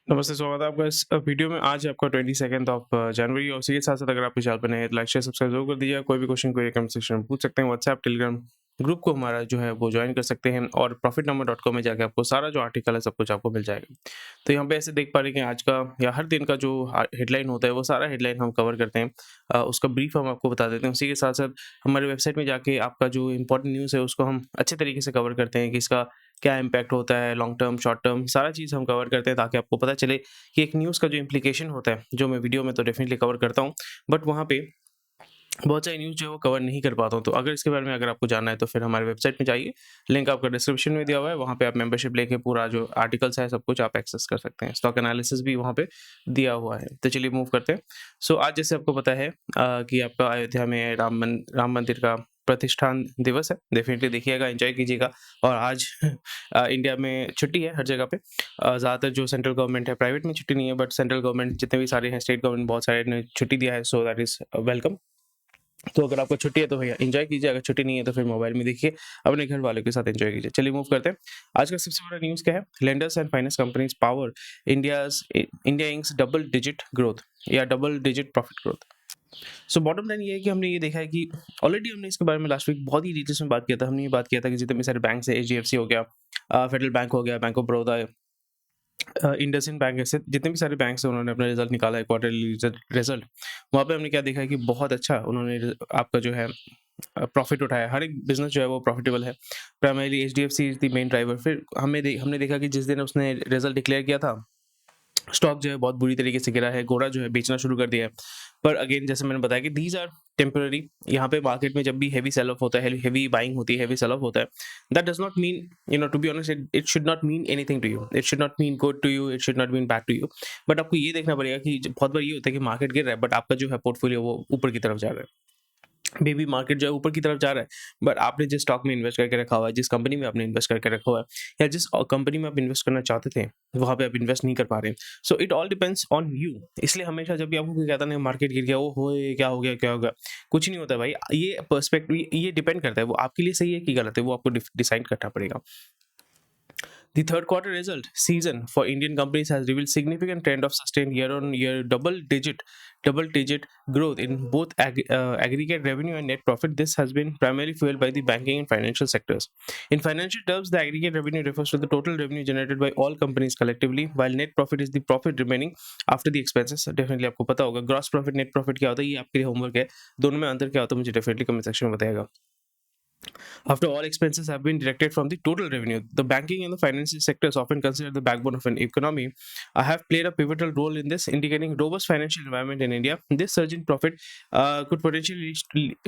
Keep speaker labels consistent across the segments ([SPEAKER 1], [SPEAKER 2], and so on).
[SPEAKER 1] नमस्ते, स्वागत है आपका इस वीडियो में। आज है आपका 22 ऑफ जनवरी और उसी के साथ-साथ अगर आपके चैनल पर नए हैं तो लाइक, शेयर, सब्सक्राइब ज़रूर कर दीजिएगा। कोई भी क्वेश्चन कोई कमेंट सेक्शन में पूछ सकते हैं। व्हाट्सएप, टेलीग्राम ग्रुप को हमारा जो है वो जॉइन कर सकते हैं और profitnumber.com में जाके आपको सारा जो आर्टिकल है सब कुछ आपको मिल जाएगा। तो यहाँ पे ऐसे देख पा रहे हैं कि आज का या हर दिन का जो हेडलाइन होता है वो सारा हेडलाइन हम कवर करते हैं। उसका ब्रीफ हम आपको बता देते हैं। उसी के साथ-साथ हमारे वेबसाइट में जाके आपका जो इम्पोर्टेंट न्यूज़ है उसको हम अच्छे तरीके से कवर करते हैं कि इसका क्या इम्पैक्ट होता है, लॉन्ग टर्म, शॉर्ट टर्म सारा चीज़ हम कवर करते हैं ताकि आपको पता चले कि एक न्यूज़ का जो इम्प्लीकेशन होता है, जो मैं वीडियो में तो डेफ़िनिटली कवर करता हूँ, बट वहाँ पे बहुत सारी न्यूज़ जो है वो कवर नहीं कर पाता हूँ। तो अगर इसके बारे में अगर आपको जानना है तो फिर हमारे वेबसाइट में जाइए, लिंक आपको डिस्क्रिप्शन में दिया हुआ है, वहाँ पे आप मेंबरशिप लेके पूरा जो आर्टिकल्स है सब कुछ आप एक्सेस कर सकते हैं। स्टॉक एनालिसिस भी वहाँ पे दिया हुआ है। तो चलिए मूव करते हैं। सो आज जैसे आपको पता है कि आपका अयोध्या में राम मंदिर का प्रतिष्ठान दिवस है। डेफ़िनिटली देखिएगा, एन्जॉय कीजिएगा और आज इंडिया में छुट्टी है हर जगह पे। ज़्यादातर जो सेंट्रल गवर्नमेंट है, प्राइवेट में छुट्टी नहीं है बट सेंट्रल गवर्नमेंट जितने भी सारे हैं, स्टेट गवर्नमेंट बहुत सारे ने छुट्टी दिया है, सो दैट इज़ वेलकम। तो अगर आपको छुट्टी है तो भैया एन्जॉय कीजिए, अगर छुट्टी नहीं है तो फिर मोबाइल में देखिए, अपने घर वालों के साथ एन्जॉय कीजिए। चलिए मूव करते हैं। आज का सबसे बड़ा न्यूज़ क्या है? Lenders and finance companies power India inc's double digit growth या double digit profit growth. So bottom line ये है कि हमने ये देखा है कि ऑलरेडी हमने इसके बारे में लास्ट वीक बहुत ही डिटेल्स में बात किया था। हमने ये बात किया था कि जितने भी सारे बैंक है, एचडीएफसी हो गया, फेडरल बैंक हो गया, bank of Baroda, IndusInd bank, ऐसे जितने भी सारे बैंक्स हैं उन्होंने अपना रिजल्ट निकाला है, क्वार्टरली रिजल्ट। वहाँ पे हमने क्या देखा है कि बहुत अच्छा उन्होंने आपका जो है प्रॉफिट उठाया। हर एक बिज़नेस जो है वो प्रॉफिटेबल है। Primarily HDFC is the main driver. फिर हमने देखा कि जिस दिन उसने रिजल्ट डिक्लेयर किया था, स्टॉक जो है बहुत बुरी तरीके से गिरा है, घोड़ा जो है बेचना शुरू कर दिया है। पर अगेन जैसे मैंने बताया कि दीज़ आर टेम्परेरी। यहाँ पे मार्केट में जब भी हेवी सेल ऑफ होता है, हेवी बाइंग होती है, हेवी सेल ऑफ होता है, that does not mean, to be honest, it should not mean anything to you. It should not mean good to you, it should not mean bad to you. But आपको ये देखना पड़ेगा कि बहुत बार ये होता है कि मार्केट गिर रहा है बट आपका जो है पोर्टफोलियो वो ऊपर की तरफ जा रहा है। मे बी मार्केट जो है ऊपर की तरफ जा रहा है बट आपने जिस स्टॉक में इन्वेस्ट करके रखा हुआ है, जिस कंपनी में आपने इन्वेस्ट करके रखा हुआ है या जिस कंपनी में आप इन्वेस्ट करना चाहते थे वहाँ पे आप इन्वेस्ट नहीं कर पा रहे हैं। So it all depends on you. इसलिए हमेशा जब भी आपको कोई कहता नहीं मार्केट गिर गया, वो हो ये क्या हो गया, क्या होगा, कुछ नहीं होता भाई। ये पर्सपेक्टिव ये डिपेंड करता है वो आपके लिए सही है कि गलत है, वो आपको डिसाइड करना पड़ेगा। The third quarter result season for Indian companies has revealed significant trend of sustained year-on-year double-digit growth in both aggregate revenue and net profit. This has been primarily fueled by the banking and financial sectors. In financial terms, the aggregate revenue refers to the total revenue generated by all companies collectively, while net profit is the profit remaining after the expenses. Definitely आपको पता होगा gross profit, net profit क्या होता है, ये आपके लिए homework है। दोनों में अंतर क्या होता है मुझे definitely comment section में बताएगा। After all expenses have been deducted from the total revenue, the banking and the financial sectors, often considered the backbone of an economy, have played a pivotal role in this, indicating robust financial environment in India. This surge in profit could potentially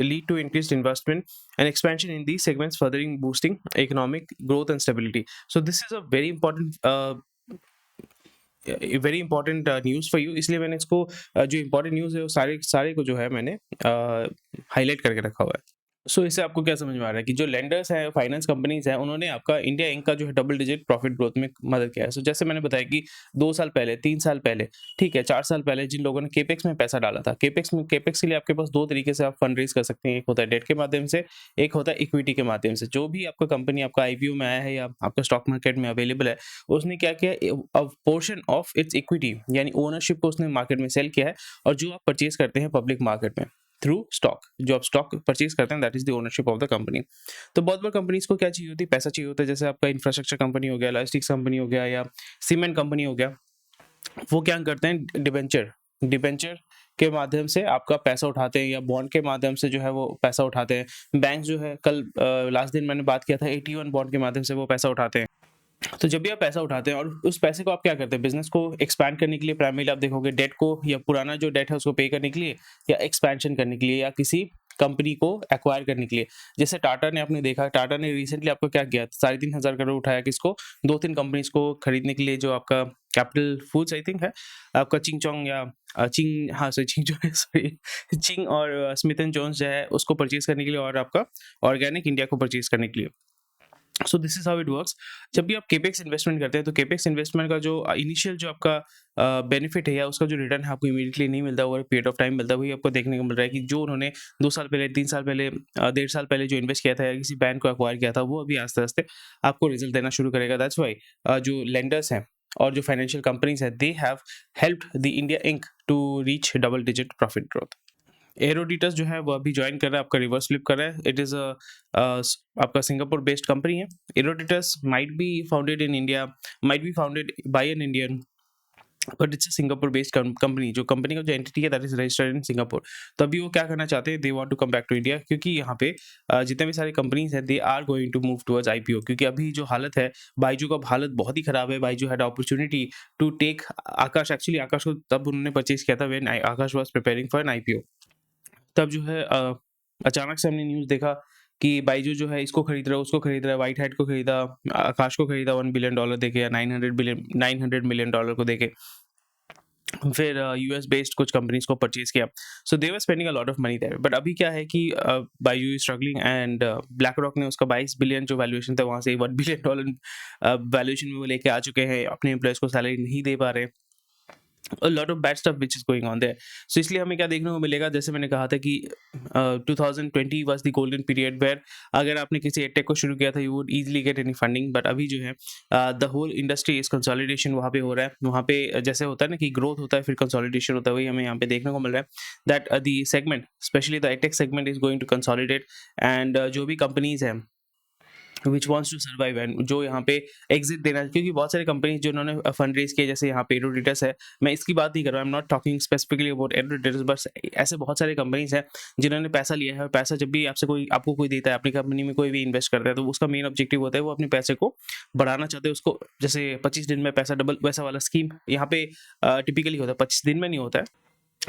[SPEAKER 1] lead to increased investment and expansion in these segments, furthering boosting economic growth and stability. So this is a very important very important news for you. इसलिए मैंने इसको जो important news है वो सारे सारे को जो है मैंने हाईलाइट करके रखा हुआ है। सो इससे आपको क्या समझ में आ रहा है कि जो लेंडर्स हैं, फाइनेंस कंपनीज हैं, उन्होंने आपका इंडिया इंक का जो है डबल डिजिट प्रॉफिट ग्रोथ में मदद किया है। सो जैसे मैंने बताया कि 2 साल पहले, 3 साल पहले, ठीक है, 4 साल पहले जिन लोगों ने केपेक्स में पैसा डाला था, केपेक्स के लिए आपके पास 2 तरीके से आप फंड रेज़ कर सकते हैं। एक होता है डेट के माध्यम से, एक होता है इक्विटी के माध्यम से। जो भी आपका कंपनी आपका आईपीओ में आया है या आपका स्टॉक मार्केट में अवेलेबल है, उसने क्या किया, अ पोर्शन ऑफ इट्स इक्विटी यानी ओनरशिप को उसने मार्केट में सेल किया है और जो आप परचेज़ करते हैं पब्लिक मार्केट में थ्रू स्टॉक, जो आप स्टॉक परचेज करते हैं that is the ownership of the company. तो बहुत बार कंपनीज को क्या चाहिए होती है, पैसा चाहिए होता है। जैसे आपका इंफ्रास्ट्रक्चर कंपनी हो गया, लॉजिस्टिक्स कंपनी हो गया या सीमेंट कंपनी हो गया, वो क्या करते हैं, डिबेंचर के माध्यम से आपका पैसा उठाते हैं या बॉन्ड के माध्यम से जो है वो पैसा उठाते हैं। बैंक जो है कल लास्ट दिन मैंने बात किया था 81 बॉन्ड के माध्यम से वो पैसा उठाते हैं। तो जब भी आप पैसा उठाते हैं और उस पैसे को आप क्या करते हैं, बिजनेस को एक्सपैंड करने के लिए प्राइमरीली आप देखोगे डेट को या पुराना जो डेट है उसको पे करने के लिए या एक्सपेंशन करने के लिए या किसी कंपनी को एक्वायर करने के लिए। जैसे टाटा ने, आपने देखा टाटा ने रिसेंटली आपको क्या किया, 3,500 करोड़ उठाया किसको, 2-3 कंपनीज को खरीदने के लिए। जो आपका कैपिटल फूड्स आई थिंक है, आपका चिंगचोंग या चिंग, हाँ सॉरी चिंगचोंग है, सॉरी चिंग और स्मिथ एंड जोन्स जो है उसको परचेज करने के लिए और आपका ऑर्गेनिक इंडिया को परचेज करने के लिए। So this is how it works. जब भी आप केपेक्स इन्वेस्टमेंट करते हैं तो केपेक्स इन्वेस्टमेंट का जो इनिशियल जो आपका बेनिफिट है या उसका जो रिटर्न है आपको इमीडिएटली नहीं मिलता, ओवर पीरियड ऑफ टाइम मिलता है। वही आपको देखने को मिल रहा है कि जो उन्होंने 2 साल पहले, 3 साल पहले, 1.5 साल पहले जो इन्वेस्ट किया था या किसी बैंक को एक्वायर किया था, वो अभी आस्ते आस्ते आपको रिजल्ट देना शुरू करेगा। दैट्स वाई जो लेंडर्स हैं और जो फाइनेंशियल कंपनीज है they have helped the India inc to reach double digit profit growth. Eruditus जो है वो अभी ज्वाइन कर रहा है, आपका रिवर्स फ्लिप कर रहा है। इट इज़ आपका सिंगापुर बेस्ड कंपनी है। Eruditus might be founded in India, might be founded by an Indian, but it's a Singapore based company. जो कंपनी का जो एंटिटी है that is registered in Singapore. तो अभी वो क्या करना चाहते हैं, they want to come back to India, क्योंकि यहाँ पे जितने भी सारे कंपनीज हैं they are going to move towards IPO. क्योंकि अभी जो हालत है, बाइजू का हालत बहुत ही खराब है। Byju had opportunity to take Aakash, actually Aakash को तब उन्होंने परचेज किया था when Aakash was preparing for an IPO. तब जो है अचानक से हमने न्यूज़ देखा कि बाइजू जो है इसको खरीद रहा है, उसको खरीद रहा है, व्हाइट हैट को खरीदा, आकाश को खरीदा $1 बिलियन देके या 900 मिलियन डॉलर को देके। फिर यूएस बेस्ड कुछ कंपनीज को परचेज किया। So they were spending a lot of money there. But अभी क्या है कि Byju is struggling and BlackRock ने उसका 22 बिलियन जो वैल्यूएशन था वहाँ से $1 बिलियन वैल्यूएशन में वो लेके आ चुके हैं। अपने एम्प्लॉयज को सैलरी नहीं दे पा रहे। a lot of bad stuff which is going on there. So इसलिए हमें क्या देखने को मिलेगा, जैसे मैंने कहा था कि 2020 was the golden period where अगर आपने किसी एडटेक को शुरू किया था you would easily get any funding, but अभी जो है the whole industry is consolidation वहाँ पे हो रहा है। वहाँ पे जैसे होता है ना कि growth होता है फिर consolidation होता है, वही हमें यहाँ पे देखने को मिल रहा है that the segment, especially the edtech segment is going to consolidate and जो भी companies हैं which wants to survive and जो यहाँ पे एग्जिट देना, क्योंकि बहुत सारी कंपनीज जिन्होंने फंड रेज किए, जैसे यहाँ पे एरोडिटस है, मैं इसकी बात नहीं कर रहा हूँ, I am not talking specifically about Eruditus, बस ऐसे बहुत सारे कंपनीज हैं जिन्होंने पैसा लिया है। और पैसा जब भी आपको कोई देता है, अपनी कंपनी में कोई भी इन्वेस्ट करता है, तो उसका मेन ऑब्जेक्टिव होता है वो अपने पैसे को बढ़ाना चाहते हैं, उसको जैसे 25 दिन में पैसा डबल, वैसा वाला स्कीम यहाँ पे टिपिकली होता है। 25 दिन में नहीं होता है,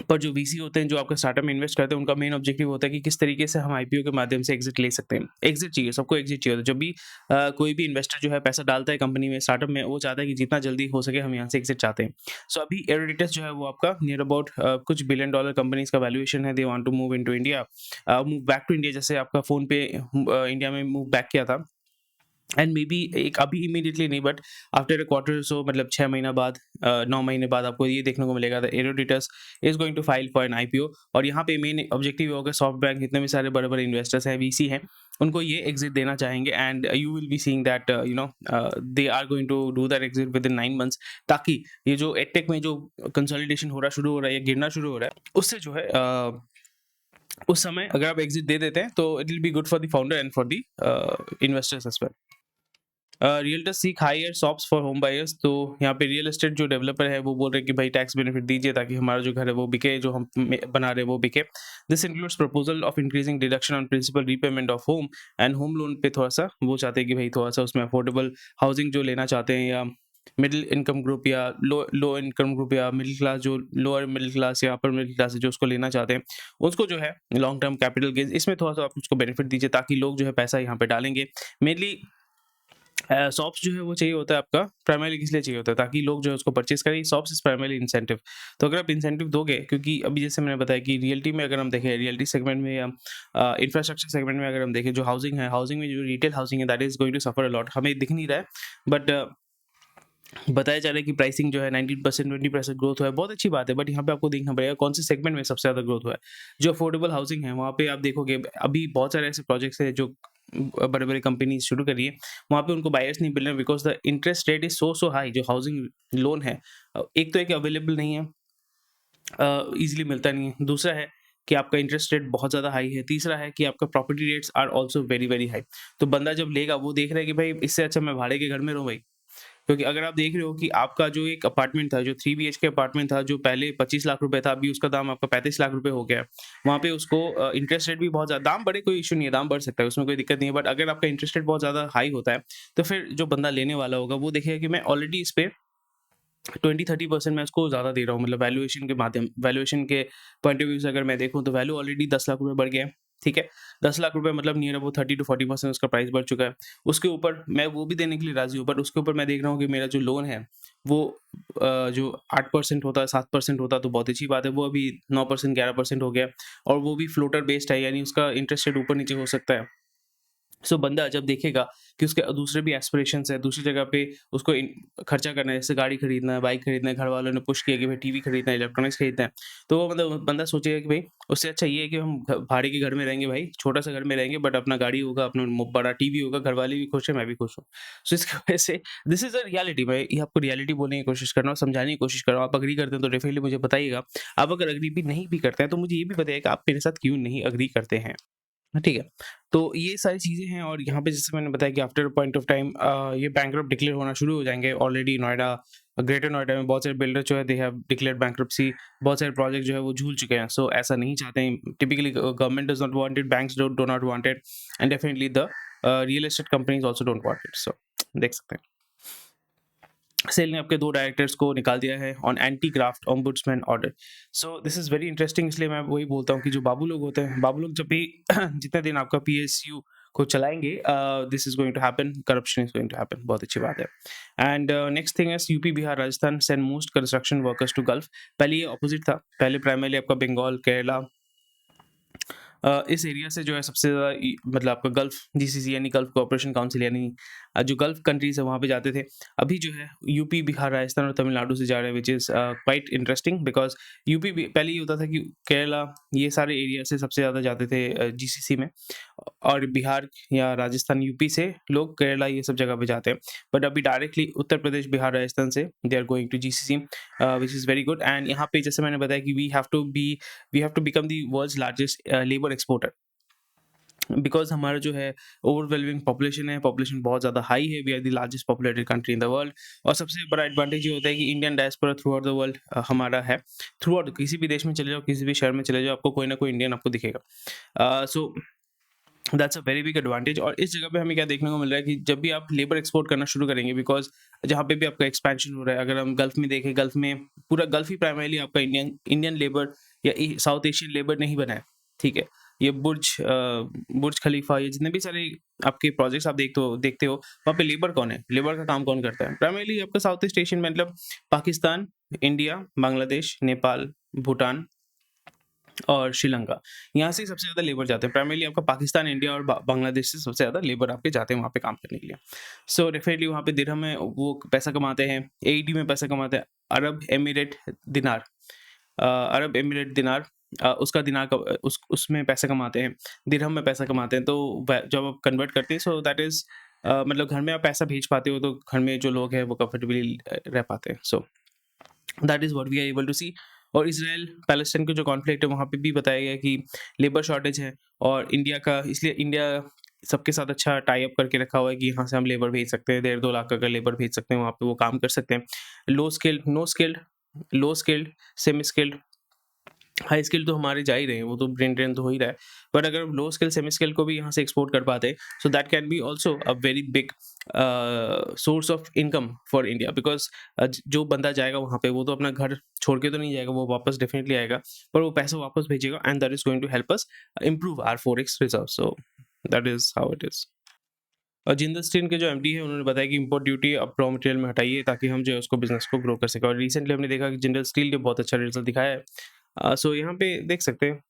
[SPEAKER 1] पर जो वीसी होते हैं जो आपके स्टार्टअप में इन्वेस्ट करते हैं, उनका मेन ऑब्जेक्टिव होता है कि किस तरीके से हम आईपीओ के माध्यम से एग्जिट ले सकते हैं। एग्जिट चाहिए, सबको एग्जिट चाहिए। तो जब भी कोई भी इन्वेस्टर जो है पैसा डालता है कंपनी में, स्टार्टअप में, वो चाहता है कि जितना जल्दी हो सके हम यहाँ से एग्जिट चाहते हैं। सो अभी एरोडिटस जो है वो आपका नियर अबाउट कुछ $1 बिलियन कंपनीज का वैल्यूएशन है। They want to move into India, move back to India, जैसे आपका फोन पे इंडिया में मूव बैक किया था। एंड मे बी एक अभी इमीडिएटली नहीं, बट आफ्टर अ क्वार्टर, सो मतलब 6 महीना बाद, 9 महीने बाद आपको ये देखने को मिलेगा the Eruditus is going to file for an IPO. और यहाँ पे मेन ऑब्जेक्टिव होगा, सॉफ्ट बैंक जितने भी सारे बड़े बड़े इन्वेस्टर्स हैं, वीसी हैं, उनको ये एग्जिट देना चाहेंगे। And you will be seeing that you know they are going to do that exit within 9 months, ताकि ये जो एडटेक में जो कंसोलिडेशन हो रहा शुरू हो रहा है या गिरना शुरू हो रहा है, उससे जो है उस समय अगर आप एग्जिट दे देते हैं तो it will be good for the founder and for the investors as well. Realtors seek higher sops for home buyers. तो यहाँ पे रियल एस्टेट जो डेवलपर है वो बोल रहे हैं कि भाई टैक्स बेनिफिट दीजिए ताकि हमारा जो घर है वो बिके, जो हम बना रहे हैं वो बिके। This includes proposal of increasing deduction on principal repayment of home and home loan पे थोड़ा सा वो चाहते हैं कि भाई थोड़ा सा उसमें अफोर्डेबल हाउसिंग जो लेना चाहते हैं, या मिडिल इनकम ग्रुप या लो इनकम ग्रुप या मिडिल क्लास, जो लोअर मिडिल क्लास या अपर मिडिल क्लास है जो उसको लेना चाहते हैं, उसको जो है लॉन्ग टर्म कैपिटल गेन्स इसमें थोड़ा सा आप उसको बेनिफिट दीजिए, ताकि लोग जो है पैसा यहाँ पे डालेंगे। मेनली सॉप्स जो है वो चाहिए होता है आपका प्राइमरी किस लिए चाहिए होता है, ताकि लोग जो है उसको परचेज करें। Shops is primary incentive. तो अगर आप इंसेंटिव दोगे, क्योंकि अभी जैसे मैंने बताया कि रियल्टी में अगर हम देखें, रियल्टी सेगमेंट में या इंफ्रास्ट्रक्चर सेगमेंट में अगर हम देखें, जो हाउसिंग है, हाउसिंग में जो रिटेल हाउसिंग है that is going to suffer a lot. हमें दिख नहीं रहा है, बट बताया जा रहा है कि प्राइसिंग जो है 19% 20% ग्रोथ हुआ है, बहुत अच्छी बात है। बट यहाँ पे आपको देखना पड़ेगा कौन से सेगमेंट में सबसे ज़्यादा ग्रोथ हुआ है। जो अफोर्डेबल हाउसिंग है वहाँ पे आप देखोगे अभी बहुत सारे ऐसे प्रोजेक्ट्स हैं जो बड़े बड़े कंपनीज शुरू करी है, वहाँ पे उनको बायर्स नहीं मिल रहे because the interest rate is so high. जो हाउसिंग लोन है, एक तो है कि अवेलेबल नहीं है, ईजिली मिलता नहीं है। दूसरा है कि आपका इंटरेस्ट रेट बहुत ज़्यादा हाई है। तीसरा है कि आपका property rates are also very very high. तो बंदा जब लेगा वो देख रहा है कि भाई इससे अच्छा मैं भाड़े के घर में रहूँ भाई। क्योंकि अगर आप देख रहे हो कि आपका जो एक अपार्टमेंट था, जो 3 बीएचके अपार्टमेंट था, जो पहले 25 लाख रुपए था, अभी उसका दाम आपका 35 लाख रुपए हो गया है। वहाँ पे उसको इंटरेस्ट रेट भी बहुत ज़्यादा, दाम बढ़े कोई इश्यू नहीं है, दाम बढ़ सकता है, उसमें कोई दिक्कत नहीं है। बट अगर आपका इंटरेस्ट रेट बहुत ज़्यादा हाई होता है, तो फिर जो बंदा लेने वाला होगा वो देखेगा कि मैं ऑलरेडी इस पे 20-30% मैं उसको ज़्यादा दे रहा हूँ। मतलब वैल्यूएशन के पॉइंट ऑफ व्यू से अगर मैं देखूँ तो वैल्यू ऑलरेडी 10 लाख रुपए बढ़ गया है। ठीक है, 10 लाख रुपए मतलब नियर अबाउट 30-40% उसका प्राइस बढ़ चुका है। उसके ऊपर मैं वो भी देने के लिए राजी हूँ, बट उसके ऊपर मैं देख रहा हूँ कि मेरा जो लोन है वो जो 8% होता है, 7% होता तो बहुत अच्छी बात है, वो अभी 9% 11% हो गया। और वो भी फ्लोटर बेस्ड है, यानी उसका इंटरेस्ट रेट ऊपर नीचे हो सकता है। सो बंदा जब देखेगा कि उसके दूसरे भी एस्पिरेशंस है, दूसरी जगह पे उसको खर्चा करना है, जैसे गाड़ी खरीदना है, बाइक खरीदना है, घर वालों ने पुश किया कि भाई टीवी खरीदना है, इलेक्ट्रॉनिक्स खरीदना है, तो वो मतलब बंदा सोचेगा कि भाई उससे अच्छा ये है कि हम भाड़े के घर में रहेंगे भाई, छोटा सा घर में रहेंगे, बट अपना गाड़ी होगा, अपना बड़ा टीवी होगा, घर वाले भी खुश है, मैं भी खुश हूँ। सो इसकी वजह से दिस इज अ रियलिटी। मैं ये आपको रियलिटी बोलने की कोशिश कर रहा हूँ, समझाने की कोशिश कर रहा हूँ। आप अग्री करते हैं तो डेफिनेटली मुझे बताइएगा। आप अगर अग्री भी नहीं भी करते हैं तो मुझे ये भी बताइए कि आप मेरे साथ क्यों नहीं अग्री करते हैं। हाँ, ठीक है। तो ये सारी चीज़ें हैं और यहाँ पे जैसे मैंने बताया कि after a point of time ये बैंकरप्ट डिक्लेयर होना शुरू हो जाएँगे। ऑलरेडी नोएडा, ग्रेटर नोएडा में बहुत सारे बिल्डर जो है दे हैव डिक्लेयर्ड बैंकरप्सी। बहुत सारे प्रोजेक्ट जो है वो झूल चुके हैं। सो ऐसा नहीं चाहते हैं। Typically government does not want it, banks do not want it and definitely the real estate companies also don't want it. So देख सकते हैं। सेल ने आपके 2 डायरेक्टर्स को निकाल दिया है on anti graft ombudsman order. So this is very interesting, इसलिए मैं वही बोलता हूँ कि जो बाबू लोग होते हैं, बाबू लोग जब भी जितने दिन आपका पीएसयू को चलाएँगे this is going to happen, corruption is going to happen. बहुत अच्छी बात है। And next thing is UP, Bihar, Rajasthan send most construction workers to Gulf. पहले ये अपोजिट था। पहले प्राइमरीली आपका बंगाल, केरला इस एरिया से जो है सबसे ज़्यादा मतलब आपका गल्फ जीसीसी यानी गल्फ कोऑपरेशन काउंसिल यानी जो गल्फ कंट्रीज़ है वहाँ पे जाते थे। अभी जो है यूपी, बिहार, राजस्थान और तमिलनाडु से जा रहे हैं, which is quite interesting because UP भी पहले ये होता था कि केरला ये सारे एरिया से सबसे ज़्यादा जाते थे जीसीसी में और बिहार या राजस्थान, यूपी से लोग केरला ये सब जगह पे जाते हैं। बट अभी डायरेक्टली उत्तर प्रदेश, बिहार, राजस्थान से they are going to GCC which is very good. And यहाँ पे जैसे मैंने बताया कि we have to become the world's largest labour exporter because हमारा जो है ओवरवेलमिंग पॉपुलेशन है, पॉपुलेशन बहुत ज़्यादा हाई है, we are the largest populated country in the world. और सबसे बड़ा एडवांटेज ये होता है कि Indian diaspora throughout the world हमारा है। थ्रू आउट किसी भी देश में चले जाओ, किसी भी शहर में चले जाओ, आपको कोई ना कोई इंडियन आपको दिखेगा। So that's a very big advantage. और इस जगह पे हमें क्या देखने को मिल रहा है कि जब भी आप लेबर एक्सपोर्ट करना शुरू करेंगे, बिकॉज़ जहाँ पे भी आपका एक्सपेंशन हो रहा है, अगर हम गल्फ में देखें, गल्फ में पूरा गल्फ ही प्राइमरीली आपका इंडियन इंडियन लेबर या साउथ एशियन लेबर नहीं बना है, ठीक है? ये बुर्ज खलीफा, ये जितने भी सारे आपके प्रोजेक्ट्स आप देखते हो, वहाँ पे लेबर कौन है? लेबर का काम कौन करता है? प्राइमरीली आपका साउथ ईस्ट एशियन मतलब पाकिस्तान, इंडिया, बांग्लादेश, नेपाल, भूटान और श्रीलंका, यहाँ से सबसे ज़्यादा लेबर जाते हैं। प्राइमरीली आपका पाकिस्तान, इंडिया और बांग्लादेश से सबसे ज़्यादा लेबर आपके जाते हैं वहाँ पे काम करने के लिए। सो डेफिनिटली वहाँ पे दिरहम में वो पैसा कमाते हैं, एईडी में पैसा कमाते हैं, अरब एमिरेट दिनार अरब एमिरेट दिनार उसका दिनार का उसमें पैसा कमाते हैं, दिरहम में पैसा कमाते हैं। तो जब आप कन्वर्ट करते हैं सो दैट इज़ मतलब घर में आप पैसा भेज पाते हो तो घर में जो लोग हैं वो कंफर्टेबली रह पाते हैं। So that is what we are able to see. और इज़राइल पैलेस्टाइन का जो कॉन्फ्लिक्ट है वहाँ पे भी बताया गया कि लेबर शॉर्टेज है और इंडिया का इसलिए इंडिया सबके साथ अच्छा टाई अप करके रखा हुआ है कि यहाँ से हम लेबर भेज सकते हैं, 1.5-2 लाख का लेबर भेज सकते हैं, वहाँ पे वो काम कर सकते हैं। Low skilled, no skilled, low skilled, semi skilled, high skill तो हमारे जा ही रहे हैं, वो तो ब्रेन ड्रेन तो हो ही रहा है। बट अगर हम लो स्किल, सेमी स्किल को भी यहाँ से एक्सपोर्ट कर पाते हैं, so that can be also a very big source of income for India because जो बंदा जाएगा वहाँ पे वो तो अपना घर छोड़ के तो नहीं जाएगा, वो वापस डेफिनिटली आएगा, पर वो पैसा वापस भेजेगा and that is going to help us improve our forex reserve. So that is how it is. और जिंदल स्टील के जो एमडी है उन्होंने बताया कि इंपोर्ट ड्यूटी अब रॉ मटेरियल में हटाइए ताकि हम जो है उसको बिजनेस को ग्रो कर सकें। और रिसेंटली हमने देखा कि जिंदल स्टील ने बहुत अच्छा रिजल्ट दिखाया है। सो यहाँ पे देख सकते हैं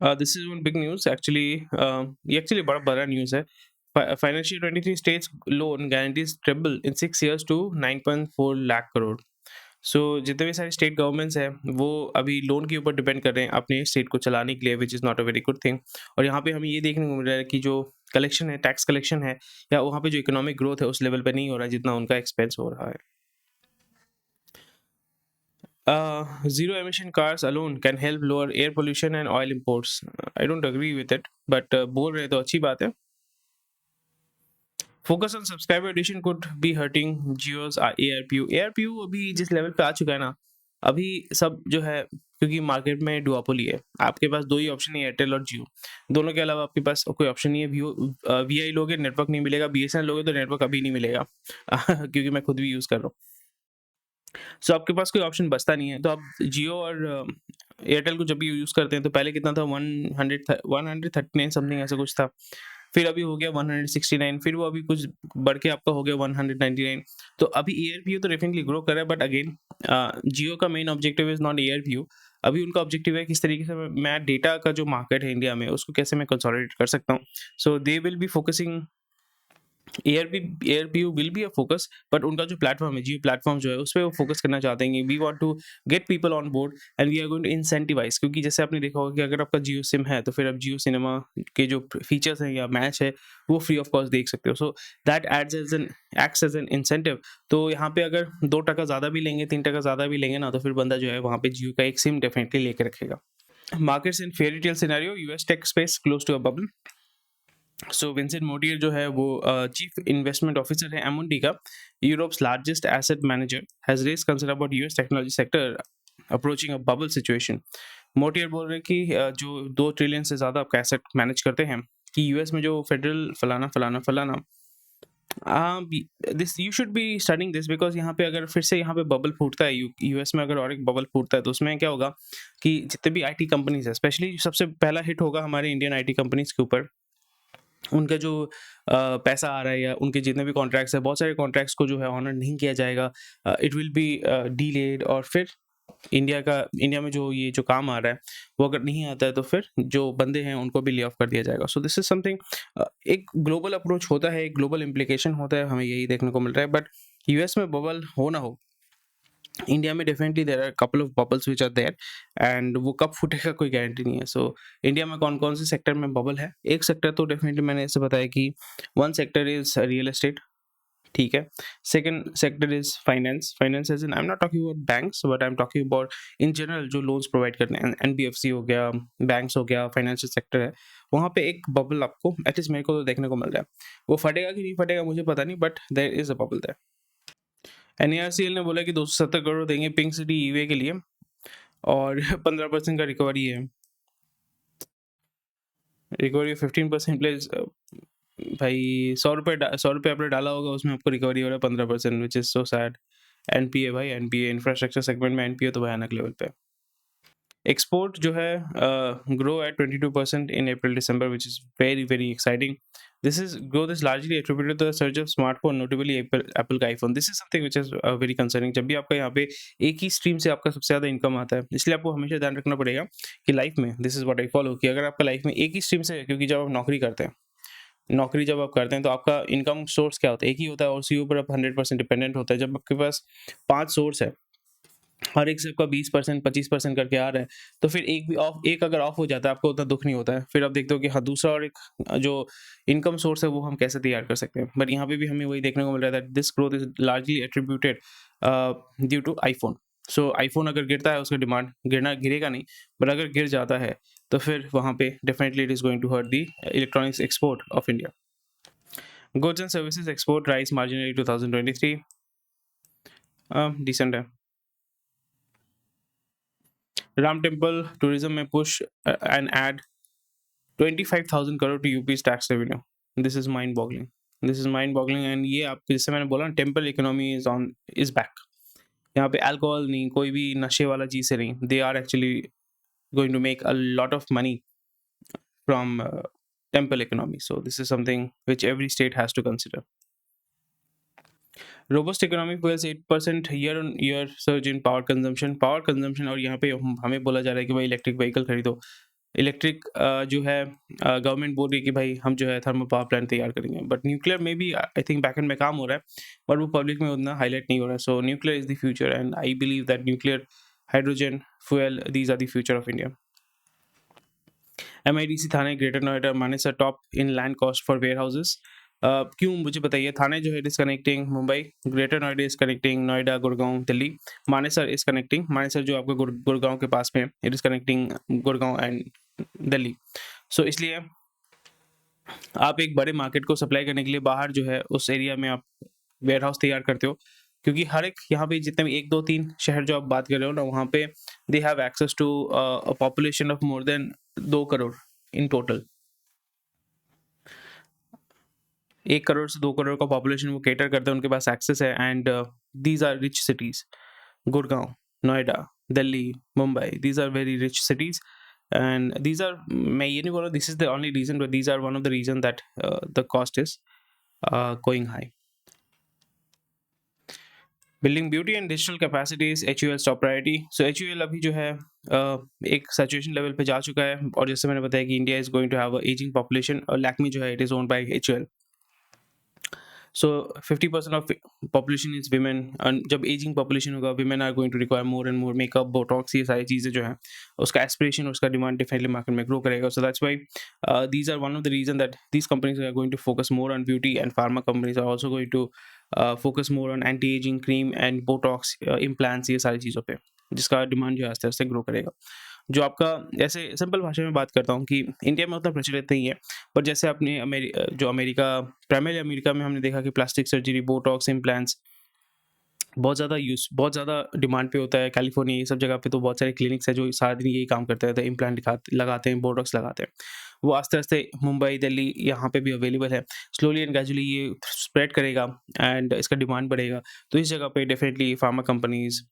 [SPEAKER 1] this is one big news actually. ये एक्चुअली बड़ा बड़ा न्यूज़ है। Financial 23 states loan guarantees triple in 6 years to 9.4 lakh crore. So जितने भी सारे स्टेट गवर्नमेंट्स हैं वो अभी लोन के ऊपर डिपेंड कर रहे हैं अपने स्टेट को चलाने के लिए, which is not a very good thing. और यहाँ पे हमें ये देखने को मिल रहा है कि जो कलेक्शन है, टैक्स कलेक्शन है या वहाँ पे जो इकोनॉमिक ग्रोथ है उस लेवल पे नहीं हो रहा है जितना उनका एक्सपेंस हो रहा है। Zero emission cars alone can help lower air pollution and oil imports. I don't agree with it, but बोल रहे तो अच्छी बात है। Focus on subscriber addition could be hurting Jio's ARPU. ARPU अभी जिस लेवल पे आ चुका है ना, अभी सब जो है क्योंकि मार्केट में डुओपोली है, आपके पास दो ही ऑप्शन है, एयरटेल और जियो। दोनों के अलावा आपके पास कोई ऑप्शन नहीं है। वीआई लोगे नेटवर्क नहीं मिलेगा, बीएसएनएल लोगे तो नेटवर्क अभी नहीं मिलेगा क्योंकि मैं खुद भी यूज़ कर रहा हूँ। सो आपके पास कोई ऑप्शन बचता नहीं है, तो आप जियो और एयरटेल को जब भी यूज़ करते हैं तो पहले कितना था 139 समथिंग ऐसा कुछ था। फिर अभी हो गया 169, फिर वो अभी कुछ बढ़ के आपका हो गया 199। तो अभी एआरपीयू तो डेफिनिटली ग्रो कर रहा है, बट अगेन जियो का main objective is not ARPU. अभी उनका ऑब्जेक्टिव है किस तरीके से मैं डेटा का जो मार्केट है इंडिया में उसको कैसे मैं कंसोलिडेट कर सकता हूँ। So they will be focusing ARPU will be a focus, but उनका जो प्लेटफॉर्म है, जियो प्लेटफॉर्म जो है, उस पे वो फोकस करना चाहते हैं। We want to get people on board and we are going to incentivise, क्योंकि जैसे आपने देखा होगा कि अगर आपका जियो सिम है तो फिर आप जियो सिनेमा के जो फीचर्स हैं या मैच है वो फ्री ऑफ कॉस्ट देख सकते हो। So that adds as an acts as an incentive. तो यहाँ पे अगर 2% ज़्यादा भी लेंगे, 3% ज़्यादा भी लेंगे ना, तो फिर बंदा जो है वहाँ पे जियो का एक सिम डेफिनेटली लेके रखेगा। Markets in fairy tale scenario, US tech space close to a bubble. So Vincent Mortier जो है वो चीफ इन्वेस्टमेंट ऑफिसर है एमोंडी का। Europe's largest asset manager has raise concern about US technology sector approaching a bubble situation. Mortier बोल रहे हैं कि जो 2 ट्रिलियन से ज़्यादा आपका एसेट मैनेज करते हैं कि यूएस में जो फेडरल फलाना फलाना फलाना, this you should be studying this, because यहाँ पे अगर फिर से यहाँ पे बबल फूटता है यूएस में, अगर और एक बबल फूटता है तो उसमें क्या होगा कि जितने भी आईटी कंपनीज है, स्पेशली सबसे पहला हिट होगा हमारे इंडियन आईटी कंपनीज के ऊपर। उनका जो पैसा आ रहा है या उनके जितने भी कॉन्ट्रैक्ट्स है, बहुत सारे कॉन्ट्रैक्ट्स को जो है ऑनर नहीं किया जाएगा, इट विल बी डीलेड। और फिर इंडिया में जो ये जो काम आ रहा है वो अगर नहीं आता है तो फिर जो बंदे हैं उनको भी ले ऑफ कर दिया जाएगा। सो दिस इज समथिंग, एक ग्लोबल अप्रोच होता है, एक ग्लोबल इम्प्लीकेशन होता है, हमें यही देखने को मिल रहा है। बट यूएस में बबल हो ना हो, इंडिया में definitely there are couple of bubbles which are there, and वो कब फूटेगा कोई गारंटी नहीं है। सो इंडिया में कौन कौन से सेक्टर में बबल है? एक सेक्टर तो डेफिनेटली मैंने ऐसे बताया कि one sector is real estate, ठीक है। Second sector is finance, finance as in I am not talking about banks, but I am talking about in general जो लोन्स प्रोवाइड करते हैं, एनबीएफसी हो गया, बैंक्स हो गया, फाइनेंशियल सेक्टर है। वहाँ पे एक बबल आपको एटलीस्ट मेरे को तो देखने को मिल रहा है। वो फटेगा कि नहीं फटेगा मुझे पता नहीं, but there is a bubble there. NARCL ने बोला कि 270 करोड़ देंगे पिंक सिटी ईवे के लिए और 15% का रिकवरी है। रिकवरी 15% प्लस, भाई 100 रुपये आपने डाला होगा उसमें आपको रिकवरी हो रहा है 15%, which is so sad. NPA भाई, एनपीए इंफ्रास्ट्रक्चर सेगमेंट में एनपीए तो भयानक लेवल पे। एक्सपोर्ट जो है grow at 22% in April December, which is very very exciting. This is growth is largely attributed to the surge of smartphone, notably Apple का iPhone. This is something which is very concerning. जब भी आपका यहाँ पे एक ही stream से आपका सबसे ज़्यादा इनकम आता है, इसलिए आपको हमेशा ध्यान रखना पड़ेगा कि लाइफ में this is what I follow, कि अगर आपका लाइफ में एक ही स्ट्रीम से है, क्योंकि जब आप नौकरी करते हैं, नौकरी जब आप करते हैं तो आपका इनकम सोर्स क्या होता है? एक ही होता है, और उसी ऊपर आप 100% डिपेंडेंट होता है। जब आपके पास 5 सोर्स है, हर एक से आपका 20% 25% करके आ रहा है, तो फिर एक अगर ऑफ हो जाता है आपको उतना दुख नहीं होता है। फिर आप देखते हो कि हाँ, दूसरा और एक जो इनकम सोर्स है वो हम कैसे तैयार कर सकते हैं। बट यहाँ पे भी हमें वही देखने को मिल रहा है that this growth is largely attributed due to iPhone. So iPhone अगर गिरता है, उसका डिमांड गिरेगा नहीं, बट अगर गिर जाता है तो फिर वहाँ पे definitely it is going to hurt the electronics export of India. Goods and services export rise marginally 2023, decent है। राम टेम्पल टूरिज्म में push and add 25,000 crore to UP's tax revenue. This is mind boggling, this is mind boggling. And ये आपको, जैसे मैंने बोला, temple economy is back. यहाँ पे alcohol नहीं, कोई भी नशे वाला चीज से नहीं, they are actually going to make a lot of money from temple economy. So this is something which every state has to consider. Robust economy fuels 8% year on year surge in power consumption. Power consumption, और यहाँ पे हमें बोला जा रहा है कि भाई इलेक्ट्रिक व्हीकल खरीदो। इलेक्ट्रिक जो है गवर्नमेंट बोल रही है कि भाई हम जो है थर्मल पावर प्लांट तैयार करेंगे, बट न्यूक्लियर में भी आई थिंक बैकएंड में काम हो रहा है, बट वो पब्लिक में उतना हाईलाइट नहीं हो रहा है। So nuclear is the future and I believe that nuclear, hydrogen fuel, these are the future of India. MIDC Thane greater Noida Manesar top in land cost for warehouses. क्यों मुझे बताइए? थाने जो है it is connecting Mumbai, greater Noida is connecting Noida, Gurgaon, Delhi. Manesar is connecting, Manesar जो आपका गुड़गांव के पास में, it is connecting Gurgaon and Delhi. So इसलिए आप एक बड़े मार्केट को सप्लाई करने के लिए बाहर जो है उस एरिया में आप वेयर हाउस तैयार करते हो, क्योंकि हर एक यहाँ पे जितने भी 1 2 3 शहर जो आप बात कर रहे हो ना, वहाँ पे they have access to a population of more than 2 crore in total. 1 crore से 2 करोड़ का पॉपुलेशन वो केटर करते हैं, उनके पास एक्सेस है। And these are rich cities, Gurgaon, Noida, Delhi, Mumbai, these are very rich cities. And these are, मैं ये नहीं बोल रहा this is the only reason, but these are one of the reason that the cost is going high. Building beauty and digital capacities HUL top priority. So HUL अभी जो है एक saturation level पे जा चुका है, और जैसे मैंने बताया कि India is going to have a ageing population, और लैक्मी जो है it is owned by HUL। So 50% of population is women, and जब एजिंग पॉपुलेशन होगा women are going to require more and more makeup, botox, ये सारी चीज़ें जो है उसका एस्पिरेशन, उसका डिमांड डेफिनेटली मार्केट में ग्रो करेगा। So that's why these are one of the reason that these companies are going to focus more on beauty, and pharma companies are also going to focus more on anti ageing cream and botox implants, ये सारी चीज़ों पे, जिसका demand जो है आस्ते आस्ते grow करेगा। जो आपका, ऐसे सिंपल भाषा में बात करता हूँ कि इंडिया में उतना प्रचलित नहीं है, पर जैसे अपने जो अमेरिका, प्राइमरी अमेरिका में हमने देखा कि प्लास्टिक सर्जरी, बोटॉक्स, इम्प्लांट्स बहुत ज़्यादा डिमांड पे होता है। कैलिफोर्निया ये सब जगह पे तो बहुत सारे क्लिनिक्स है जो सारा दिन यही काम करते रहते हैं, इम्प्लांट लगाते हैं, बोटॉक्स लगाते हैं। वो आस्ते-आस्ते मुंबई, दिल्ली यहाँ पे भी अवेलेबल है। स्लोली एंड ग्रेजुअली ये स्प्रेड करेगा एंड इसका डिमांड बढ़ेगा। तो इस जगह पे डेफिनिटली फार्मा कंपनीज़,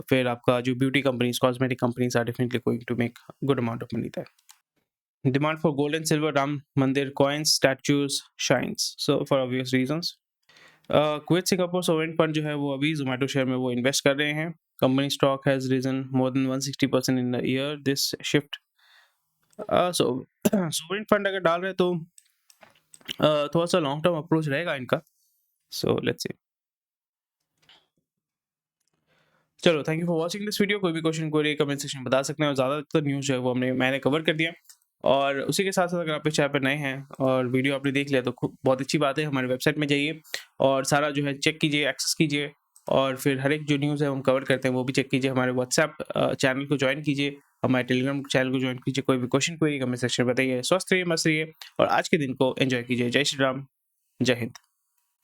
[SPEAKER 1] फिर आपका जो beauty companies, cosmetic companies are definitely going to make good amount of money there. Demand for gold and silver Ram Mandir coins, statues, shrines. So for obvious reasons. Kuwait Singapore sovereign fund जो है वो अभी Zomato share में वो invest कर रहे हैं। Company stock has risen more than 160% in the year this shift. So sovereign fund अगर डाल रहे हैं तो थोड़ा सा लॉन्ग टर्म अप्रोच रहेगा इनका। So let's see. चलो, thank you for watching this video. कोई भी क्वेश्चन क्वेरी कमेंट सेक्शन में बता सकते हैं, और ज़्यादातर न्यूज़ जो है वो मैंने कवर कर दिया। और उसी के साथ-साथ अगर आप इस चैनल पे नए हैं और वीडियो आपने देख लिया तो बहुत अच्छी बात है, हमारे वेबसाइट में जाइए और सारा जो है चेक कीजिए, एक्सेस कीजिए, और फिर हर एक जो न्यूज़ है हम कवर करते हैं वो भी चेक कीजिए। हमारे व्हाट्सएप चैनल को जॉइन कीजिए, हमारे टेलीग्राम चैनल को जॉइन कीजिए। कोई भी क्वेश्चन क्वेरी कमेंट सेक्शन में बताइए। स्वस्थ रहिए, मस्त रहिए और आज के दिन को एन्जॉय कीजिए। जय श्री राम, जय हिंद।